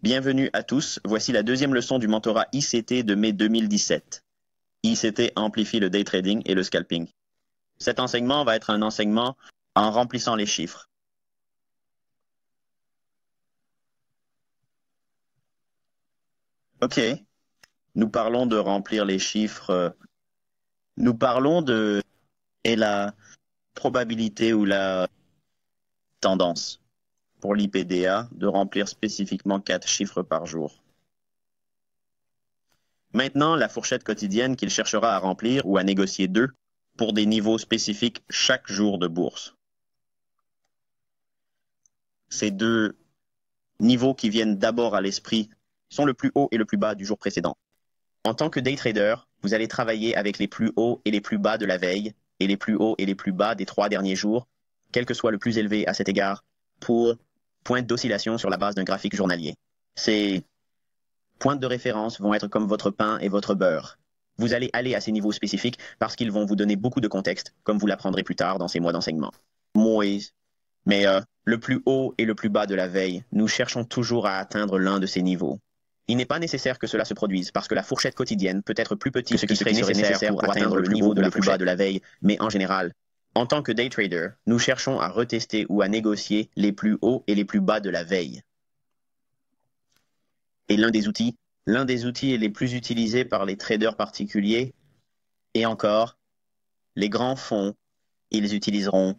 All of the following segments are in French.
Bienvenue à tous, voici la deuxième leçon du mentorat ICT de mai 2017. ICT amplifie le day trading et le scalping. Cet enseignement va être un enseignement en remplissant les chiffres. Ok, nous parlons de remplir les chiffres. Nous parlons de la probabilité ou la tendance pour l'IPDA de remplir spécifiquement 4 chiffres par jour. Maintenant, la fourchette quotidienne qu'il cherchera à remplir ou à négocier 2 pour des niveaux spécifiques chaque jour de bourse. Ces deux niveaux qui viennent d'abord à l'esprit sont le plus haut et le plus bas du jour précédent. En tant que day trader, vous allez travailler avec les plus hauts et les plus bas de la veille et les plus hauts et les plus bas des 3 derniers jours, quel que soit le plus élevé à cet égard, pour pointe d'oscillation sur la base d'un graphique journalier. Ces pointes de référence vont être comme votre pain et votre beurre. Vous allez aller à ces niveaux spécifiques parce qu'ils vont vous donner beaucoup de contexte, comme vous l'apprendrez plus tard dans ces mois d'enseignement. Mais le plus haut et le plus bas de la veille, nous cherchons toujours à atteindre l'un de ces niveaux. Il n'est pas nécessaire que cela se produise parce que la fourchette quotidienne peut être plus petite que ce qui serait nécessaire pour atteindre le niveau de la plus bas de la veille, mais en général, en tant que day trader, nous cherchons à retester ou à négocier les plus hauts et les plus bas de la veille. Et l'un des outils les plus utilisés par les traders particuliers, et encore, les grands fonds, ils utiliseront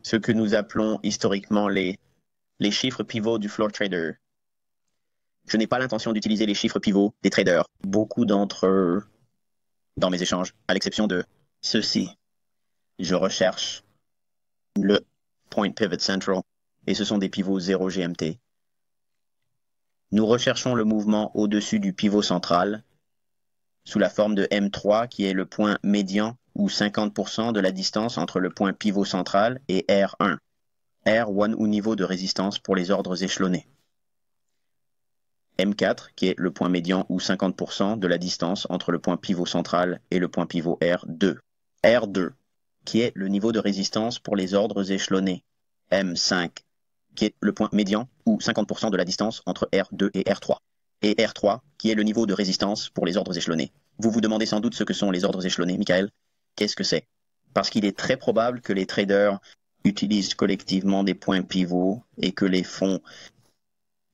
ce que nous appelons historiquement les chiffres pivots du floor trader. Je n'ai pas l'intention d'utiliser les chiffres pivots des traders. Beaucoup d'entre eux, dans mes échanges, à l'exception de ceci, je recherche le Point Pivot Central, et ce sont des pivots 0 GMT. Nous recherchons le mouvement au-dessus du pivot central, sous la forme de M3, qui est le point médian ou 50% de la distance entre le point pivot central et R1. R1 ou niveau de résistance pour les ordres échelonnés. M4, qui est le point médian ou 50% de la distance entre le point pivot central et le point pivot R2. R2, qui est le niveau de résistance pour les ordres échelonnés. M5, qui est le point médian ou 50% de la distance entre R2 et R3. Et R3, qui est le niveau de résistance pour les ordres échelonnés. Vous vous demandez sans doute ce que sont les ordres échelonnés, Michael. Qu'est-ce que c'est? Parce qu'il est très probable que les traders utilisent collectivement des points pivots et que les fonds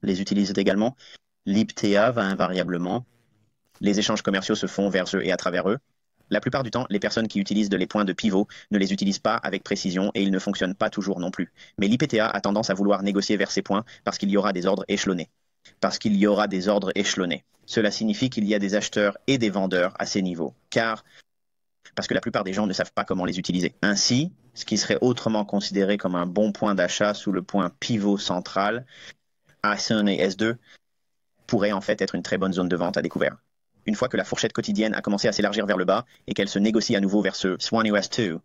les utilisent également. L'IPTA va invariablement. Les échanges commerciaux se font vers eux et à travers eux. La plupart du temps, les personnes qui utilisent les points de pivot ne les utilisent pas avec précision et ils ne fonctionnent pas toujours non plus. Mais l'IPTA a tendance à vouloir négocier vers ces points parce qu'il y aura des ordres échelonnés. Cela signifie qu'il y a des acheteurs et des vendeurs à ces niveaux. Parce que la plupart des gens ne savent pas comment les utiliser. Ainsi, ce qui serait autrement considéré comme un bon point d'achat sous le point pivot central, A1 et S2, pourrait en fait être une très bonne zone de vente à découvert. Une fois que la fourchette quotidienne a commencé à s'élargir vers le bas et qu'elle se négocie à nouveau vers ce Swan US2,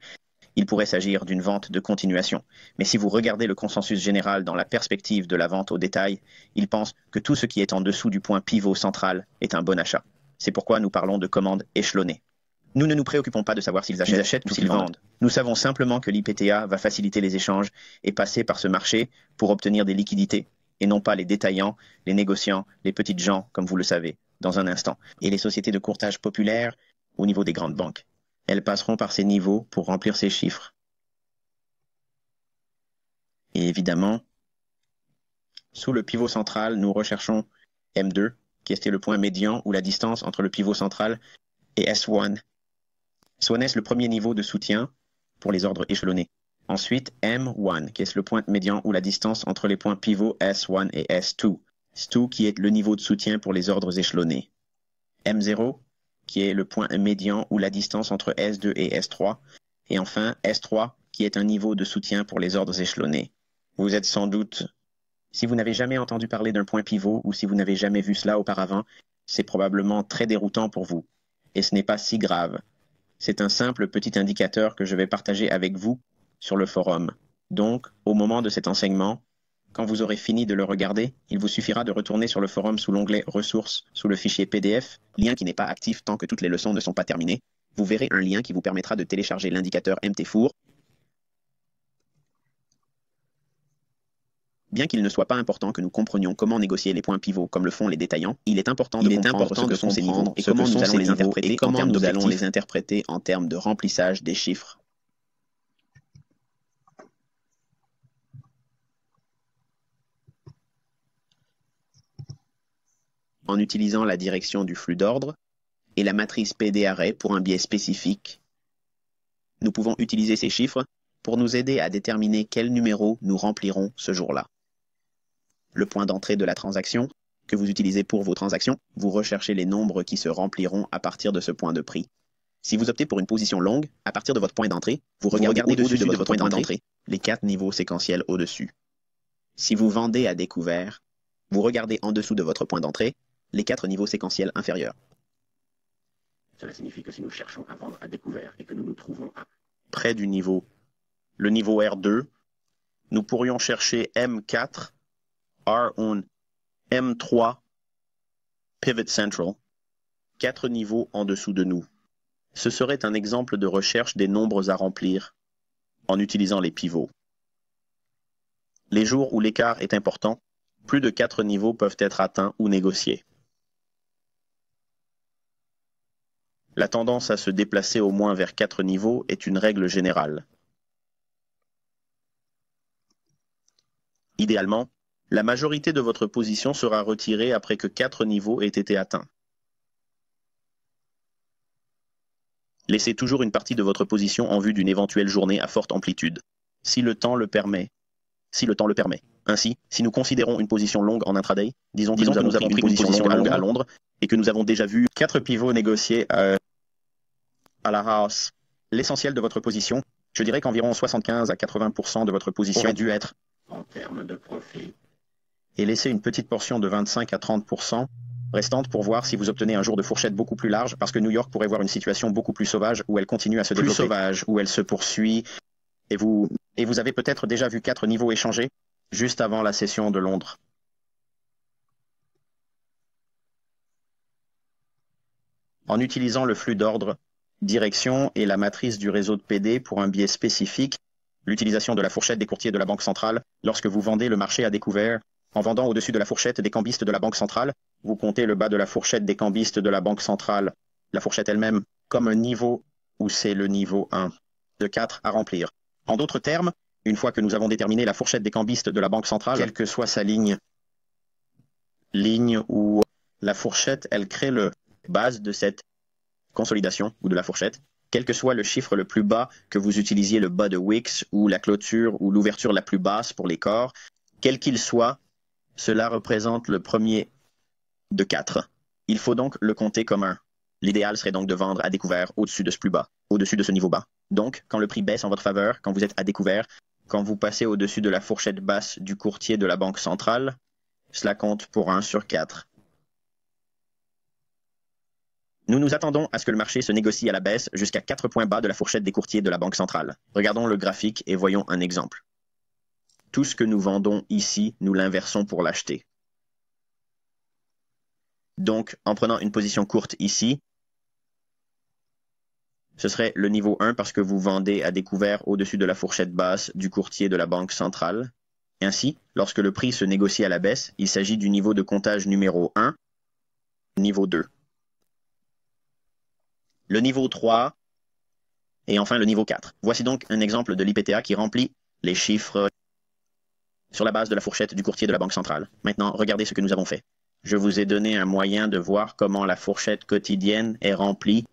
il pourrait s'agir d'une vente de continuation. Mais si vous regardez le consensus général dans la perspective de la vente au détail, il pense que tout ce qui est en dessous du point pivot central est un bon achat. C'est pourquoi nous parlons de commandes échelonnées. Nous ne nous préoccupons pas de savoir s'ils achètent ou s'ils vendent. Nous savons simplement que l'IPTA va faciliter les échanges et passer par ce marché pour obtenir des liquidités, et non pas les détaillants, les négociants, les petites gens, comme vous le savez, dans un instant, et les sociétés de courtage populaires au niveau des grandes banques. Elles passeront par ces niveaux pour remplir ces chiffres. Et évidemment, sous le pivot central, nous recherchons M2, qui est le point médian ou la distance entre le pivot central et S1. S1 est le premier niveau de soutien pour les ordres échelonnés. Ensuite, M1, qui est le point médian ou la distance entre les points pivots S1 et S2. S2 qui est le niveau de soutien pour les ordres échelonnés. M0, qui est le point médian ou la distance entre S2 et S3. Et enfin, S3, qui est un niveau de soutien pour les ordres échelonnés. Vous êtes sans doute, si vous n'avez jamais entendu parler d'un point pivot ou si vous n'avez jamais vu cela auparavant, c'est probablement très déroutant pour vous. Et ce n'est pas si grave. C'est un simple petit indicateur que je vais partager avec vous sur le forum. Donc, au moment de cet enseignement, quand vous aurez fini de le regarder, il vous suffira de retourner sur le forum sous l'onglet « Ressources » sous le fichier PDF, lien qui n'est pas actif tant que toutes les leçons ne sont pas terminées. Vous verrez un lien qui vous permettra de télécharger l'indicateur MT4 Bien qu'il ne soit pas important que nous comprenions comment négocier les points pivots comme le font les détaillants, il est important de comprendre ce que sont ces niveaux et comment nous allons les interpréter en termes de remplissage des chiffres. En utilisant la direction du flux d'ordre et la matrice PD-array pour un biais spécifique, nous pouvons utiliser ces chiffres pour nous aider à déterminer quel numéro nous remplirons ce jour-là. Le point d'entrée de la transaction que vous utilisez pour vos transactions, vous recherchez les nombres qui se rempliront à partir de ce point de prix. Si vous optez pour une position longue, à partir de votre point d'entrée, vous regardez au-dessus de votre point d'entrée les 4 niveaux séquentiels au-dessus. Si vous vendez à découvert, vous regardez en dessous de votre point d'entrée les 4 niveaux séquentiels inférieurs. Cela signifie que si nous cherchons à vendre à découvert et que nous nous trouvons près du niveau, le niveau R2, nous pourrions chercher M4, R1, M3, Pivot Central, 4 niveaux en dessous de nous. Ce serait un exemple de recherche des nombres à remplir en utilisant les pivots. Les jours où l'écart est important, plus de 4 niveaux peuvent être atteints ou négociés. La tendance à se déplacer au moins vers 4 niveaux est une règle générale. Idéalement, la majorité de votre position sera retirée après que 4 niveaux aient été atteints. Laissez toujours une partie de votre position en vue d'une éventuelle journée à forte amplitude, si le temps le permet. Ainsi, si nous considérons une position longue en intraday, disons que nous avons pris une position longue à Londres et que nous avons déjà vu 4 pivots négociés à la house, l'essentiel de votre position, je dirais qu'environ 75 à 80% de votre position aurait dû être en termes de profit. Et laissez une petite portion de 25 à 30% restante pour voir si vous obtenez un jour de fourchette beaucoup plus large, parce que New York pourrait voir une situation beaucoup plus sauvage où elle continue à se développer, où elle se poursuit, et vous avez peut-être déjà vu 4 niveaux échangés juste avant la session de Londres. En utilisant le flux d'ordre, direction et la matrice du réseau de PD pour un biais spécifique, l'utilisation de la fourchette des courtiers de la Banque centrale, lorsque vous vendez le marché à découvert, en vendant au-dessus de la fourchette des cambistes de la Banque centrale, vous comptez le bas de la fourchette des cambistes de la Banque centrale, la fourchette elle-même, comme un niveau où c'est le niveau 1 de 4 à remplir. En d'autres termes, une fois que nous avons déterminé la fourchette des cambistes de la Banque centrale, quelle que soit sa ligne ou la fourchette, elle crée le base de cette consolidation ou de la fourchette, quel que soit le chiffre le plus bas, que vous utilisiez le bas de Wicks ou la clôture ou l'ouverture la plus basse pour les corps, quel qu'il soit, cela représente le premier de 4. Il faut donc le compter comme 1. L'idéal serait donc de vendre à découvert au-dessus de ce plus bas, au-dessus de ce niveau bas. Donc, quand le prix baisse en votre faveur, quand vous êtes à découvert, quand vous passez au-dessus de la fourchette basse du courtier de la Banque centrale, cela compte pour 1 sur 4. Nous nous attendons à ce que le marché se négocie à la baisse jusqu'à 4 points bas de la fourchette des courtiers de la Banque centrale. Regardons le graphique et voyons un exemple. Tout ce que nous vendons ici, nous l'inversons pour l'acheter. Donc, en prenant une position courte ici, ce serait le niveau 1 parce que vous vendez à découvert au-dessus de la fourchette basse du courtier de la Banque centrale. Ainsi, lorsque le prix se négocie à la baisse, il s'agit du niveau de comptage numéro 1, niveau 2. Le niveau 3 et enfin le niveau 4. Voici donc un exemple de l'IPTA qui remplit les chiffres sur la base de la fourchette du courtier de la Banque centrale. Maintenant, regardez ce que nous avons fait. Je vous ai donné un moyen de voir comment la fourchette quotidienne est remplie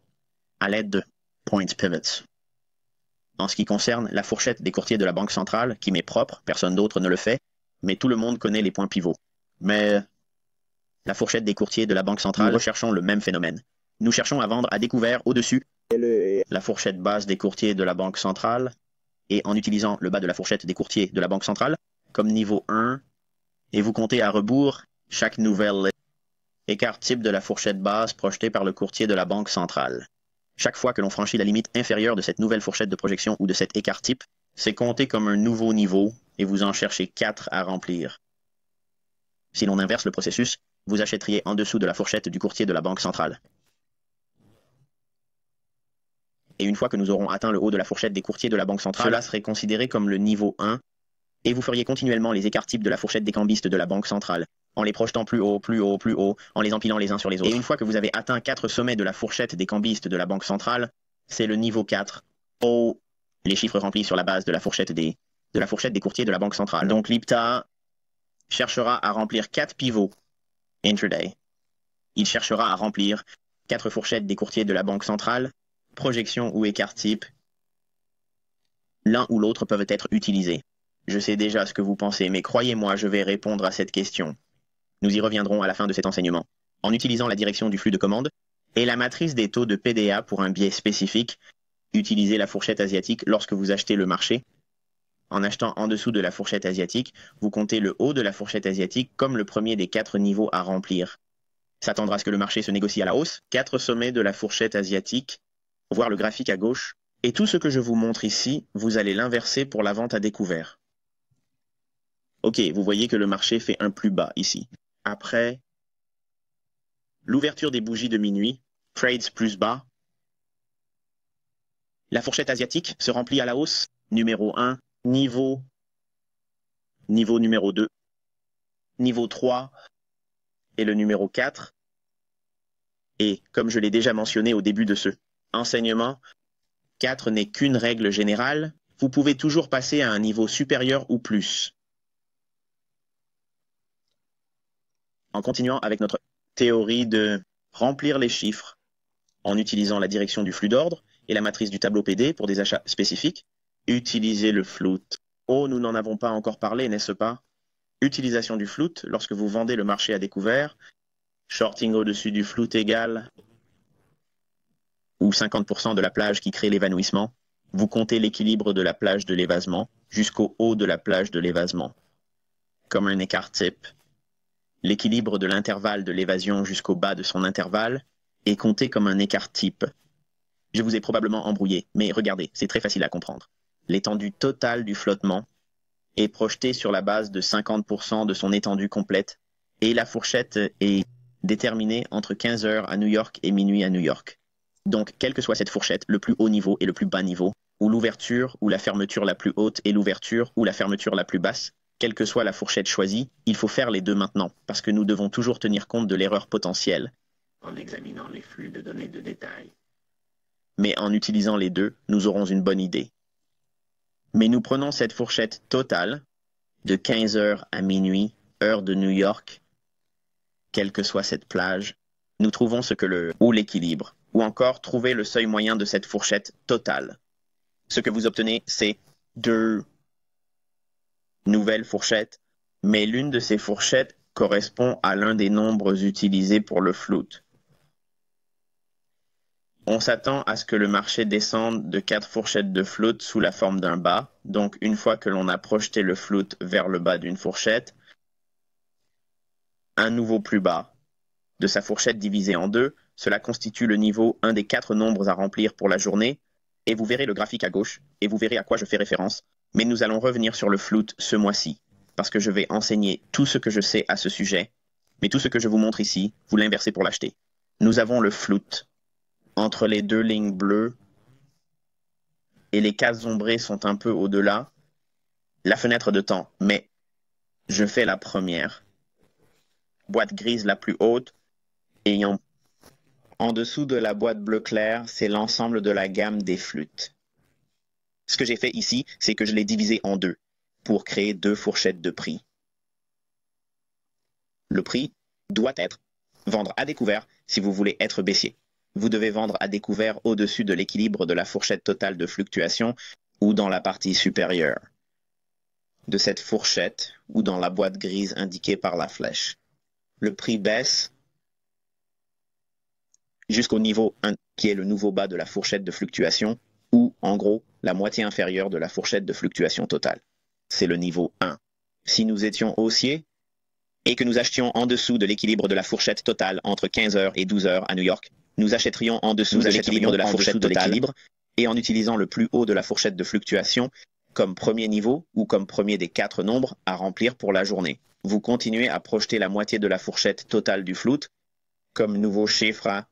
à l'aide de point pivots. En ce qui concerne la fourchette des courtiers de la Banque centrale, qui m'est propre, personne d'autre ne le fait, mais tout le monde connaît les points pivots. Mais la fourchette des courtiers de la Banque centrale, nous recherchons le même phénomène. Nous cherchons à vendre à découvert au-dessus la fourchette basse des courtiers de la Banque centrale et en utilisant le bas de la fourchette des courtiers de la Banque centrale comme niveau 1 et vous comptez à rebours chaque nouvelle écart type de la fourchette basse projetée par le courtier de la Banque centrale. Chaque fois que l'on franchit la limite inférieure de cette nouvelle fourchette de projection ou de cet écart type, c'est compté comme un nouveau niveau et vous en cherchez 4 à remplir. Si l'on inverse le processus, vous achèteriez en dessous de la fourchette du courtier de la Banque centrale. Et une fois que nous aurons atteint le haut de la fourchette des courtiers de la Banque centrale, cela serait considéré comme le niveau 1 Et vous feriez continuellement les écarts types de la fourchette des cambistes de la Banque centrale, en les projetant plus haut, plus haut, plus haut, en les empilant les uns sur les autres. Et une fois que vous avez atteint 4 sommets de la fourchette des cambistes de la Banque centrale, c'est le niveau 4. Oh, les chiffres remplis sur la base de la fourchette des courtiers de la Banque centrale. Donc l'IPTA cherchera à remplir 4 pivots intraday. Il cherchera à remplir 4 fourchettes des courtiers de la Banque centrale, projection ou écart type. L'un ou l'autre peuvent être utilisés. Je sais déjà ce que vous pensez, mais croyez-moi, je vais répondre à cette question. Nous y reviendrons à la fin de cet enseignement. En utilisant la direction du flux de commande et la matrice des taux de PDA pour un biais spécifique, utilisez la fourchette asiatique lorsque vous achetez le marché. En achetant en dessous de la fourchette asiatique, vous comptez le haut de la fourchette asiatique comme le premier des 4 niveaux à remplir. S'attendre à ce que le marché se négocie à la hausse, 4 sommets de la fourchette asiatique, voir le graphique à gauche, et tout ce que je vous montre ici, vous allez l'inverser pour la vente à découvert. Ok, vous voyez que le marché fait un plus bas ici. Après l'ouverture des bougies de minuit, trades plus bas, la fourchette asiatique se remplit à la hausse, numéro 1, niveau numéro 2, niveau 3 et le numéro 4. Et comme je l'ai déjà mentionné au début de ce enseignement, 4 n'est qu'une règle générale, vous pouvez toujours passer à un niveau supérieur ou plus. En continuant avec notre théorie de remplir les chiffres en utilisant la direction du flux d'ordre et la matrice du tableau PD pour des achats spécifiques, utilisez le float. Oh, nous n'en avons pas encore parlé, n'est-ce pas? Utilisation du float lorsque vous vendez le marché à découvert, shorting au-dessus du float égal ou 50% de la plage qui crée l'évanouissement, vous comptez l'équilibre de la plage de l'évasement jusqu'au haut de la plage de l'évasement, comme un écart type. L'équilibre de l'intervalle de l'évasion jusqu'au bas de son intervalle est compté comme un écart type. Je vous ai probablement embrouillé, mais regardez, c'est très facile à comprendre. L'étendue totale du flottement est projetée sur la base de 50% de son étendue complète, et la fourchette est déterminée entre 15 heures à New York et minuit à New York. Donc, quelle que soit cette fourchette, le plus haut niveau et le plus bas niveau, ou l'ouverture ou la fermeture la plus haute et l'ouverture ou la fermeture la plus basse, quelle que soit la fourchette choisie, il faut faire les deux maintenant, parce que nous devons toujours tenir compte de l'erreur potentielle en examinant les flux de données de détail. Mais en utilisant les deux, nous aurons une bonne idée. Mais nous prenons cette fourchette totale de 15 heures à minuit, heure de New York, quelle que soit cette plage, nous trouvons ce que ou l'équilibre, ou encore trouver le seuil moyen de cette fourchette totale. Ce que vous obtenez, c'est 2 nouvelles fourchettes, mais l'une de ces fourchettes correspond à l'un des nombres utilisés pour le float. On s'attend à ce que le marché descende de 4 fourchettes de float sous la forme d'un bas, donc une fois que l'on a projeté le float vers le bas d'une fourchette, un nouveau plus bas de sa fourchette divisée en 2, cela constitue le niveau 1 des 4 nombres à remplir pour la journée, et vous verrez le graphique à gauche, et vous verrez à quoi je fais référence, mais nous allons revenir sur le float ce mois-ci, parce que je vais enseigner tout ce que je sais à ce sujet, mais tout ce que je vous montre ici, vous l'inversez pour l'acheter. Nous avons le float. Entre les deux lignes bleues, et les cases ombrées sont un peu au-delà, la fenêtre de temps, mais je fais la première. Boîte grise la plus haute, ayant en dessous de la boîte bleu clair, c'est l'ensemble de la gamme des flûtes. Ce que j'ai fait ici, c'est que je l'ai divisé en deux, pour créer 2 fourchettes de prix. Le prix doit être vendre à découvert si vous voulez être baissier. Vous devez vendre à découvert au-dessus de l'équilibre de la fourchette totale de fluctuation ou dans la partie supérieure de cette fourchette ou dans la boîte grise indiquée par la flèche. Le prix baisse jusqu'au niveau 1 qui est le nouveau bas de la fourchette de fluctuation ou, en gros, la moitié inférieure de la fourchette de fluctuation totale. C'est le niveau 1. Si nous étions haussiers et que nous achetions en dessous de l'équilibre de la fourchette totale entre 15 heures et 12 heures à New York, nous achèterions en dessous de l'équilibre de la fourchette totale et en utilisant le plus haut de la fourchette de fluctuation comme premier niveau ou comme premier des 4 nombres à remplir pour la journée. Vous continuez à projeter la moitié de la fourchette totale du float comme nouveau chiffre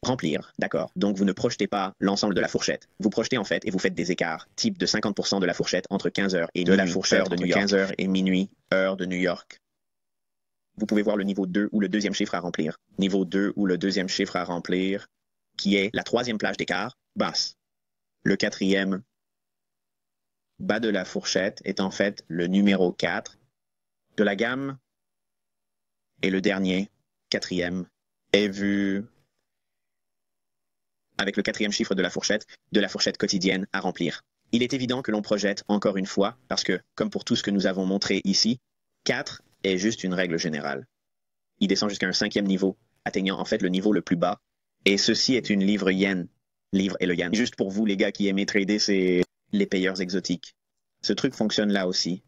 Remplir, d'accord. Donc vous ne projetez pas l'ensemble de la fourchette. Vous projetez en fait et vous faites des écarts, type de 50% de la fourchette entre 15 heures et minuit, de la fourchette de New York. 15 heures et minuit, heure de New York. Vous pouvez voir le niveau 2 ou le deuxième chiffre à remplir. Niveau 2 ou le deuxième chiffre à remplir, qui est la troisième plage d'écart, basse. Le quatrième, bas de la fourchette, est en fait le numéro 4 de la gamme. Et le dernier, quatrième, est vu avec le quatrième chiffre de la fourchette quotidienne à remplir. Il est évident que l'on projette encore une fois, parce que, comme pour tout ce que nous avons montré ici, 4 est juste une règle générale. Il descend jusqu'à un cinquième niveau, atteignant en fait le niveau le plus bas, et ceci est une livre yen. Livre et le yen. Juste pour vous, les gars qui aimez trader, c'est les payeurs exotiques. Ce truc fonctionne là aussi.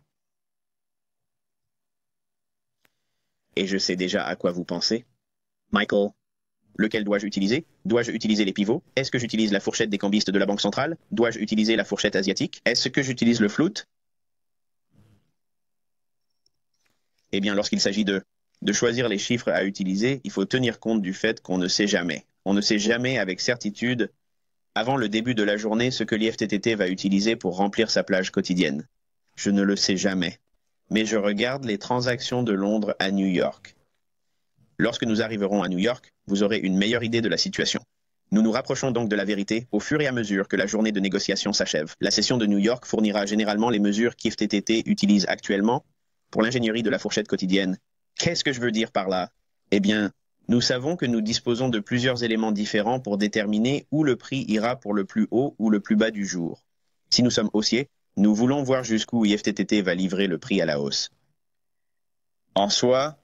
Et je sais déjà à quoi vous pensez. Michael, lequel dois-je utiliser? Dois-je utiliser les pivots? Est-ce que j'utilise la fourchette des cambistes de la Banque centrale? Dois-je utiliser la fourchette asiatique? Est-ce que j'utilise le float? Eh bien, lorsqu'il s'agit de choisir les chiffres à utiliser, il faut tenir compte du fait qu'on ne sait jamais. On ne sait jamais avec certitude, avant le début de la journée, ce que l'IFTTT va utiliser pour remplir sa plage quotidienne. Je ne le sais jamais. Mais je regarde les transactions de Londres à New York. Lorsque nous arriverons à New York, vous aurez une meilleure idée de la situation. Nous nous rapprochons donc de la vérité au fur et à mesure que la journée de négociation s'achève. La session de New York fournira généralement les mesures qu'IFTTT utilise actuellement pour l'ingénierie de la fourchette quotidienne. Qu'est-ce que je veux dire par là? Eh bien, nous savons que nous disposons de plusieurs éléments différents pour déterminer où le prix ira pour le plus haut ou le plus bas du jour. Si nous sommes haussiers, nous voulons voir jusqu'où IFTTT va livrer le prix à la hausse. En soi,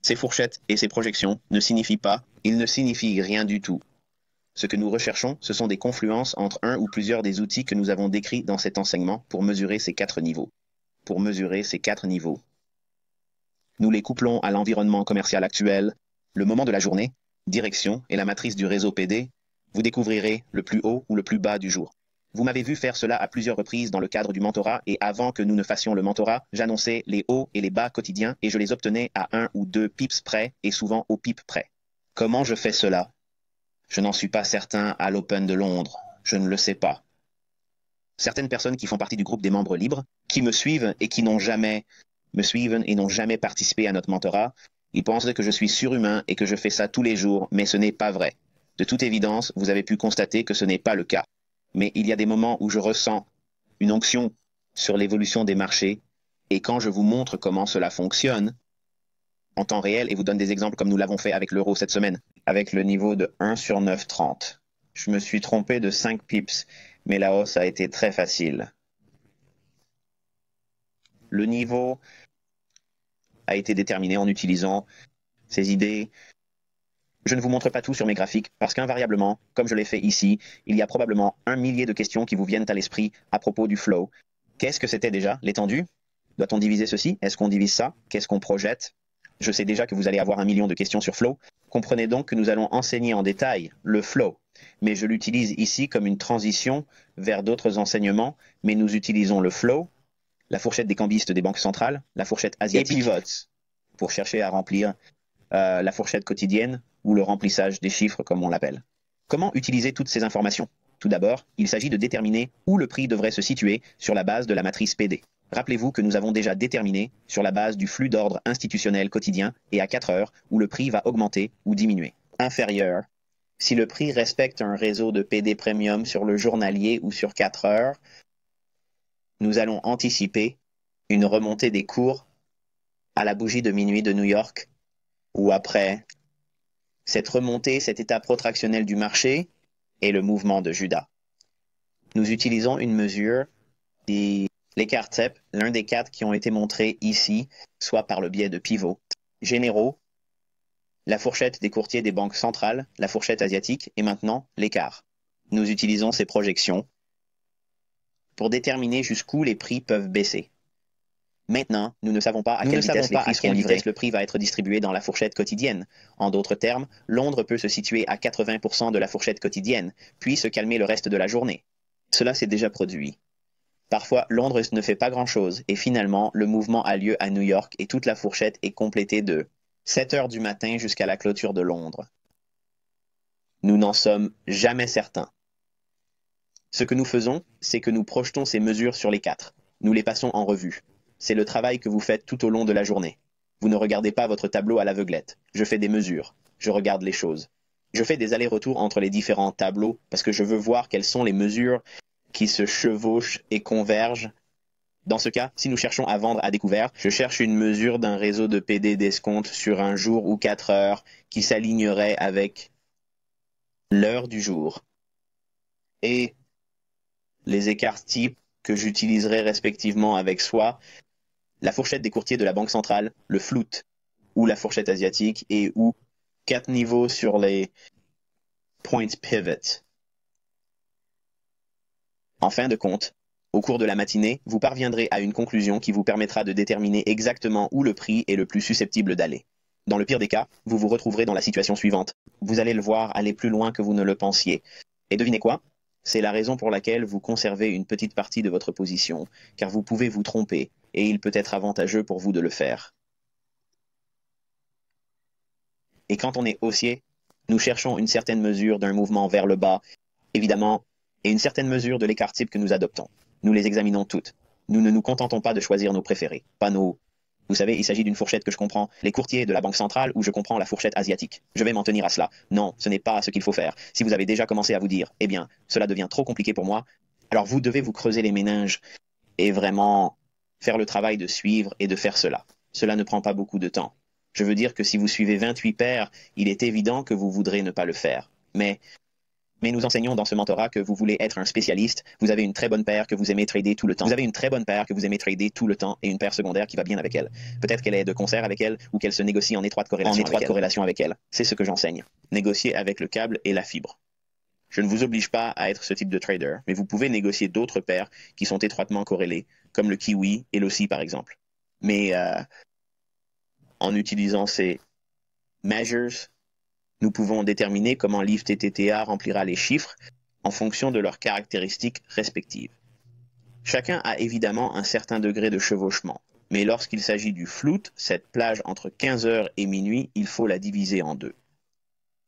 ces fourchettes et ces projections ne signifient pas, ils ne signifient rien du tout. Ce que nous recherchons, ce sont des confluences entre un ou plusieurs des outils que nous avons décrits dans cet enseignement pour mesurer ces 4 niveaux. Nous les couplons à l'environnement commercial actuel, le moment de la journée, direction et la matrice du réseau PD. Vous découvrirez le plus haut ou le plus bas du jour. Vous m'avez vu faire cela à plusieurs reprises dans le cadre du mentorat et avant que nous ne fassions le mentorat, j'annonçais les hauts et les bas quotidiens et je les obtenais à 1 ou 2 pips près et souvent au pip près. Comment je fais cela? Je n'en suis pas certain à l'Open de Londres. Je ne le sais pas. Certaines personnes qui font partie du groupe des membres libres, qui me suivent et qui n'ont jamais participé à notre mentorat, ils pensent que je suis surhumain et que je fais ça tous les jours, mais ce n'est pas vrai. De toute évidence, vous avez pu constater que ce n'est pas le cas. Mais il y a des moments où je ressens une onction sur l'évolution des marchés, et quand je vous montre comment cela fonctionne, en temps réel, et vous donne des exemples comme nous l'avons fait avec l'euro cette semaine, avec le niveau de 1 sur 9,30. Je me suis trompé de 5 pips, mais la hausse a été très facile. Le niveau a été déterminé en utilisant ces idées. Je ne vous montre pas tout sur mes graphiques parce qu'invariablement, comme je l'ai fait ici, il y a probablement 1 millier de questions qui vous viennent à l'esprit à propos du flow. Qu'est-ce que c'était déjà, l'étendue? Doit-on diviser ceci? Est-ce qu'on divise ça? Qu'est-ce qu'on projette? Je sais déjà que vous allez avoir 1 million de questions sur flow. Comprenez donc que nous allons enseigner en détail le flow, mais je l'utilise ici comme une transition vers d'autres enseignements, mais nous utilisons le flow, la fourchette des cambistes des banques centrales, la fourchette asiatique, et pivots, pour chercher à remplir la fourchette quotidienne ou le remplissage des chiffres comme on l'appelle. Comment utiliser toutes ces informations? Tout d'abord, il s'agit de déterminer où le prix devrait se situer sur la base de la matrice PD. Rappelez-vous que nous avons déjà déterminé sur la base du flux d'ordre institutionnel quotidien et à 4 heures où le prix va augmenter ou diminuer. Inférieur. Si le prix respecte un réseau de PD premium sur le journalier ou sur 4 heures, nous allons anticiper une remontée des cours à la bougie de minuit de New York ou après. Cette remontée, cet état protractionnel du marché est le mouvement de Judas. Nous utilisons une mesure l'écart TEP, l'un des 4 qui ont été montrés ici, soit par le biais de pivots généraux, la fourchette des courtiers des banques centrales, la fourchette asiatique et maintenant l'écart. Nous utilisons ces projections pour déterminer jusqu'où les prix peuvent baisser. Maintenant, nous ne savons pas à quelle vitesse les prix seront livrés. Le prix va être distribué dans la fourchette quotidienne. En d'autres termes, Londres peut se situer à 80% de la fourchette quotidienne, puis se calmer le reste de la journée. Cela s'est déjà produit. Parfois, Londres ne fait pas grand-chose, et finalement, le mouvement a lieu à New York et toute la fourchette est complétée de 7 heures du matin jusqu'à la clôture de Londres. Nous n'en sommes jamais certains. Ce que nous faisons, c'est que nous projetons ces mesures sur les 4. Nous les passons en revue. C'est le travail que vous faites tout au long de la journée. Vous ne regardez pas votre tableau à l'aveuglette. Je fais des mesures. Je regarde les choses. Je fais des allers-retours entre les différents tableaux parce que je veux voir quelles sont les mesures qui se chevauchent et convergent. Dans ce cas, si nous cherchons à vendre à découvert, je cherche une mesure d'un réseau de PD d'escompte sur un jour ou 4 heures qui s'alignerait avec l'heure du jour. Et les écarts types que j'utiliserai respectivement avec soit la fourchette des courtiers de la Banque centrale, le float, ou la fourchette asiatique, et ou 4 niveaux sur les point pivot. En fin de compte, au cours de la matinée, vous parviendrez à une conclusion qui vous permettra de déterminer exactement où le prix est le plus susceptible d'aller. Dans le pire des cas, vous vous retrouverez dans la situation suivante. Vous allez le voir aller plus loin que vous ne le pensiez. Et devinez quoi? C'est la raison pour laquelle vous conservez une petite partie de votre position, car vous pouvez vous tromper, et il peut être avantageux pour vous de le faire. Et quand on est haussier, nous cherchons une certaine mesure d'un mouvement vers le bas, évidemment, et une certaine mesure de l'écart type que nous adoptons. Nous les examinons toutes. Nous ne nous contentons pas de choisir nos préférés, pas nos... Vous savez, il s'agit d'une fourchette que je comprends, les courtiers de la Banque centrale, ou je comprends la fourchette asiatique. Je vais m'en tenir à cela. Non, ce n'est pas ce qu'il faut faire. Si vous avez déjà commencé à vous dire, eh bien, cela devient trop compliqué pour moi, alors vous devez vous creuser les méninges et vraiment faire le travail de suivre et de faire cela. Cela ne prend pas beaucoup de temps. Je veux dire que si vous suivez 28 paires, il est évident que vous voudrez ne pas le faire. Mais nous enseignons dans ce mentorat que vous voulez être un spécialiste, vous avez une très bonne paire que vous aimez trader tout le temps. Vous avez une très bonne paire que vous aimez trader tout le temps et une paire secondaire qui va bien avec elle. Peut-être qu'elle est de concert avec elle ou qu'elle se négocie en étroite corrélation avec elle. C'est ce que j'enseigne. Négocier avec le câble et la fibre. Je ne vous oblige pas à être ce type de trader, mais vous pouvez négocier d'autres paires qui sont étroitement corrélées, comme le kiwi et l'ossi par exemple. Mais en utilisant ces measures, nous pouvons déterminer comment l'IFTTTA remplira les chiffres en fonction de leurs caractéristiques respectives. Chacun a évidemment un certain degré de chevauchement, mais lorsqu'il s'agit du float, cette plage entre 15 heures et minuit, il faut la diviser en deux.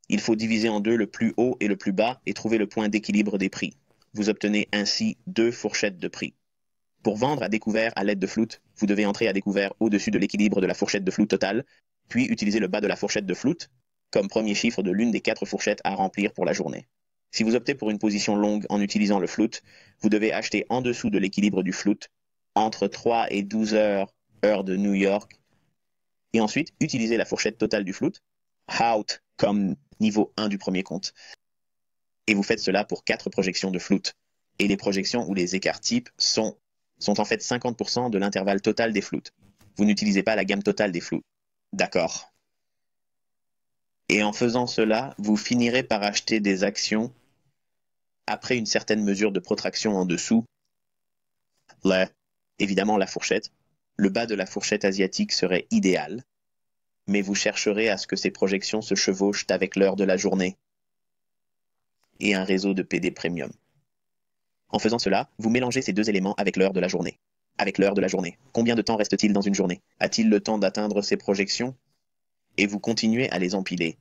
Il faut diviser en deux le plus haut et le plus bas et trouver le point d'équilibre des prix. Vous obtenez ainsi deux fourchettes de prix. Pour vendre à découvert à l'aide de float, vous devez entrer à découvert au-dessus de l'équilibre de la fourchette de float totale, puis utiliser le bas de la fourchette de float comme premier chiffre de l'une des 4 fourchettes à remplir pour la journée. Si vous optez pour une position longue en utilisant le float, vous devez acheter en dessous de l'équilibre du float, entre 3 et 12 heures, heure de New York, et ensuite utiliser la fourchette totale du float, out comme niveau 1 du premier compte. Et vous faites cela pour 4 projections de float. Et les projections ou les écarts types sont en fait 50% de l'intervalle total des floats. Vous n'utilisez pas la gamme totale des floats. D'accord. Et en faisant cela, vous finirez par acheter des actions après une certaine mesure de protraction en dessous. Évidemment, la fourchette. Le bas de la fourchette asiatique serait idéal, mais vous chercherez à ce que ces projections se chevauchent avec l'heure de la journée et un réseau de PD premium. En faisant cela, vous mélangez ces deux éléments avec l'heure de la journée. Avec l'heure de la journée. Combien de temps reste-t-il dans une journée? A-t-il le temps d'atteindre ces projections? Et vous continuez à les empiler.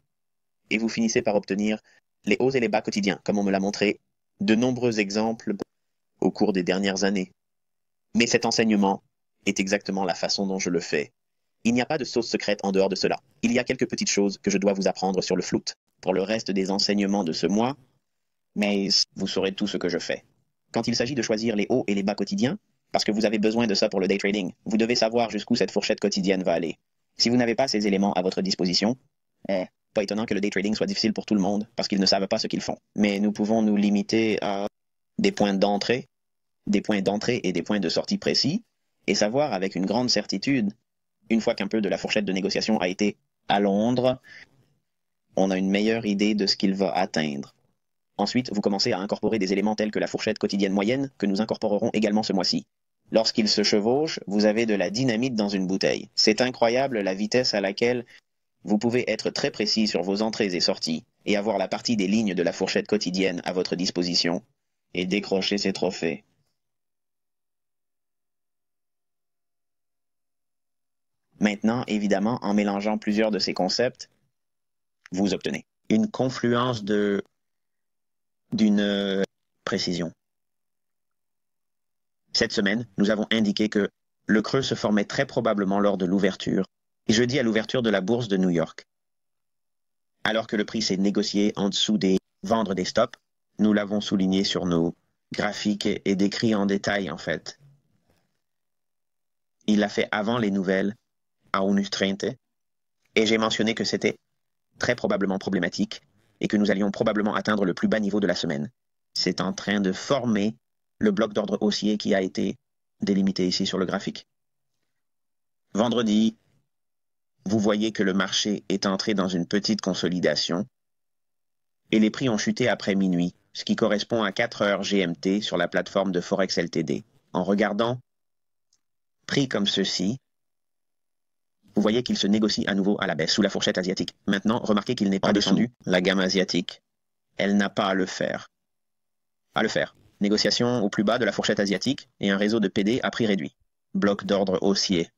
Et vous finissez par obtenir les hauts et les bas quotidiens, comme on me l'a montré de nombreux exemples au cours des dernières années. Mais cet enseignement est exactement la façon dont je le fais. Il n'y a pas de sauce secrète en dehors de cela. Il y a quelques petites choses que je dois vous apprendre sur le float. Pour le reste des enseignements de ce mois, mais vous saurez tout ce que je fais. Quand il s'agit de choisir les hauts et les bas quotidiens, parce que vous avez besoin de ça pour le day trading, vous devez savoir jusqu'où cette fourchette quotidienne va aller. Si vous n'avez pas ces éléments à votre disposition, pas étonnant que le day trading soit difficile pour tout le monde, parce qu'ils ne savent pas ce qu'ils font. Mais nous pouvons nous limiter à des points d'entrée et des points de sortie précis, et savoir avec une grande certitude, une fois qu'un peu de la fourchette de négociation a été à Londres, on a une meilleure idée de ce qu'il va atteindre. Ensuite, vous commencez à incorporer des éléments tels que la fourchette quotidienne moyenne, que nous incorporerons également ce mois-ci. Lorsqu'ils se chevauchent, vous avez de la dynamite dans une bouteille. C'est incroyable la vitesse à laquelle vous pouvez être très précis sur vos entrées et sorties et avoir la partie des lignes de la fourchette quotidienne à votre disposition et décrocher ces trophées. Maintenant, évidemment, en mélangeant plusieurs de ces concepts, vous obtenez une confluence d'une précision. Cette semaine, nous avons indiqué que le creux se formait très probablement lors de l'ouverture, et jeudi à l'ouverture de la bourse de New York. Alors que le prix s'est négocié en dessous des vendre des stops, nous l'avons souligné sur nos graphiques et décrit en détail en fait. Il l'a fait avant les nouvelles à 1h30 et j'ai mentionné que c'était très probablement problématique et que nous allions probablement atteindre le plus bas niveau de la semaine. C'est en train de former le bloc d'ordre haussier qui a été délimité ici sur le graphique. Vendredi, vous voyez que le marché est entré dans une petite consolidation et les prix ont chuté après minuit, ce qui correspond à 4 heures GMT sur la plateforme de Forex Ltd. En regardant prix comme ceci, vous voyez qu'il se négocie à nouveau à la baisse sous la fourchette asiatique. Maintenant, remarquez qu'il n'est pas descendu la gamme asiatique. Elle n'a pas à le faire. Négociation au plus bas de la fourchette asiatique et un réseau de PD à prix réduit. Bloc d'ordre haussier.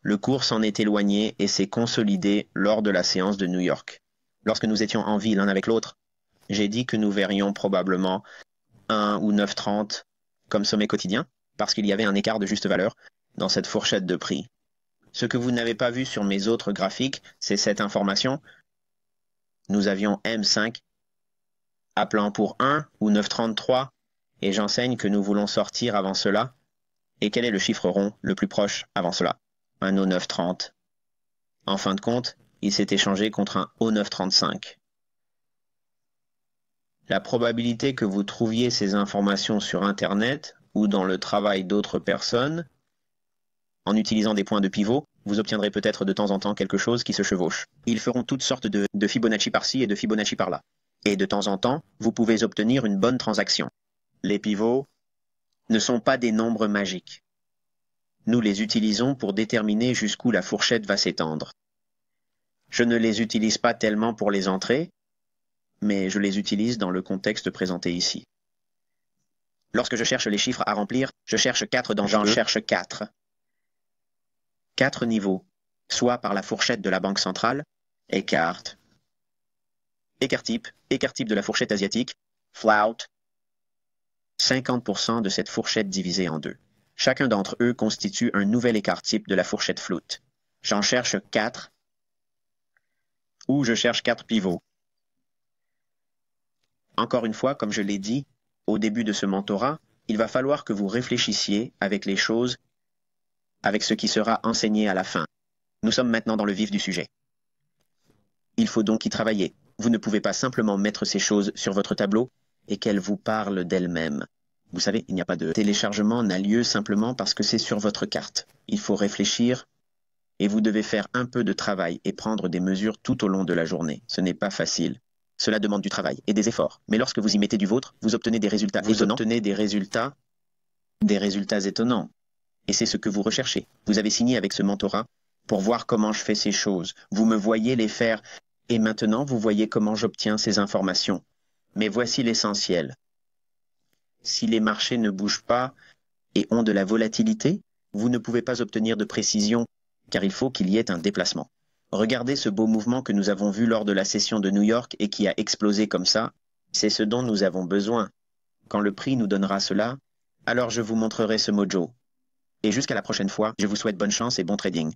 Le cours s'en est éloigné et s'est consolidé lors de la séance de New York. Lorsque nous étions en vie l'un avec l'autre, j'ai dit que nous verrions probablement 1 ou 9,30 comme sommet quotidien, parce qu'il y avait un écart de juste valeur dans cette fourchette de prix. Ce que vous n'avez pas vu sur mes autres graphiques, c'est cette information. Nous avions M5 appelant pour 1 ou 9,33 et j'enseigne que nous voulons sortir avant cela. Et quel est le chiffre rond le plus proche avant cela? Un O930. En fin de compte, il s'est échangé contre un O935. La probabilité que vous trouviez ces informations sur Internet ou dans le travail d'autres personnes, en utilisant des points de pivot, vous obtiendrez peut-être de temps en temps quelque chose qui se chevauche. Ils feront toutes sortes de Fibonacci par-ci et de Fibonacci par-là. Et de temps en temps, vous pouvez obtenir une bonne transaction. Les pivots ne sont pas des nombres magiques. Nous les utilisons pour déterminer jusqu'où la fourchette va s'étendre. Je ne les utilise pas tellement pour les entrées, mais je les utilise dans le contexte présenté ici. Lorsque je cherche les chiffres à remplir, je cherche 4 dans j'en cherche 4. 4 niveaux, soit par la fourchette de la Banque centrale, écart type de la fourchette asiatique, flout, 50% de cette fourchette divisée en deux. Chacun d'entre eux constitue un nouvel écart type de la fourchette flout. J'en cherche 4, ou je cherche 4 pivots. Encore une fois, comme je l'ai dit au début de ce mentorat, il va falloir que vous réfléchissiez avec les choses, avec ce qui sera enseigné à la fin. Nous sommes maintenant dans le vif du sujet. Il faut donc y travailler. Vous ne pouvez pas simplement mettre ces choses sur votre tableau et qu'elles vous parlent d'elles-mêmes. Vous savez, il n'y a pas de téléchargement n'a lieu simplement parce que c'est sur votre carte. Il faut réfléchir et vous devez faire un peu de travail et prendre des mesures tout au long de la journée. Ce n'est pas facile. Cela demande du travail et des efforts. Mais lorsque vous y mettez du vôtre, vous obtenez des résultats étonnants. Vous obtenez des résultats étonnants. Et c'est ce que vous recherchez. Vous avez signé avec ce mentorat pour voir comment je fais ces choses. Vous me voyez les faire et maintenant vous voyez comment j'obtiens ces informations. Mais voici l'essentiel. Si les marchés ne bougent pas et ont de la volatilité, vous ne pouvez pas obtenir de précision car il faut qu'il y ait un déplacement. Regardez ce beau mouvement que nous avons vu lors de la session de New York et qui a explosé comme ça. C'est ce dont nous avons besoin. Quand le prix nous donnera cela, alors je vous montrerai ce mojo. Et jusqu'à la prochaine fois, je vous souhaite bonne chance et bon trading.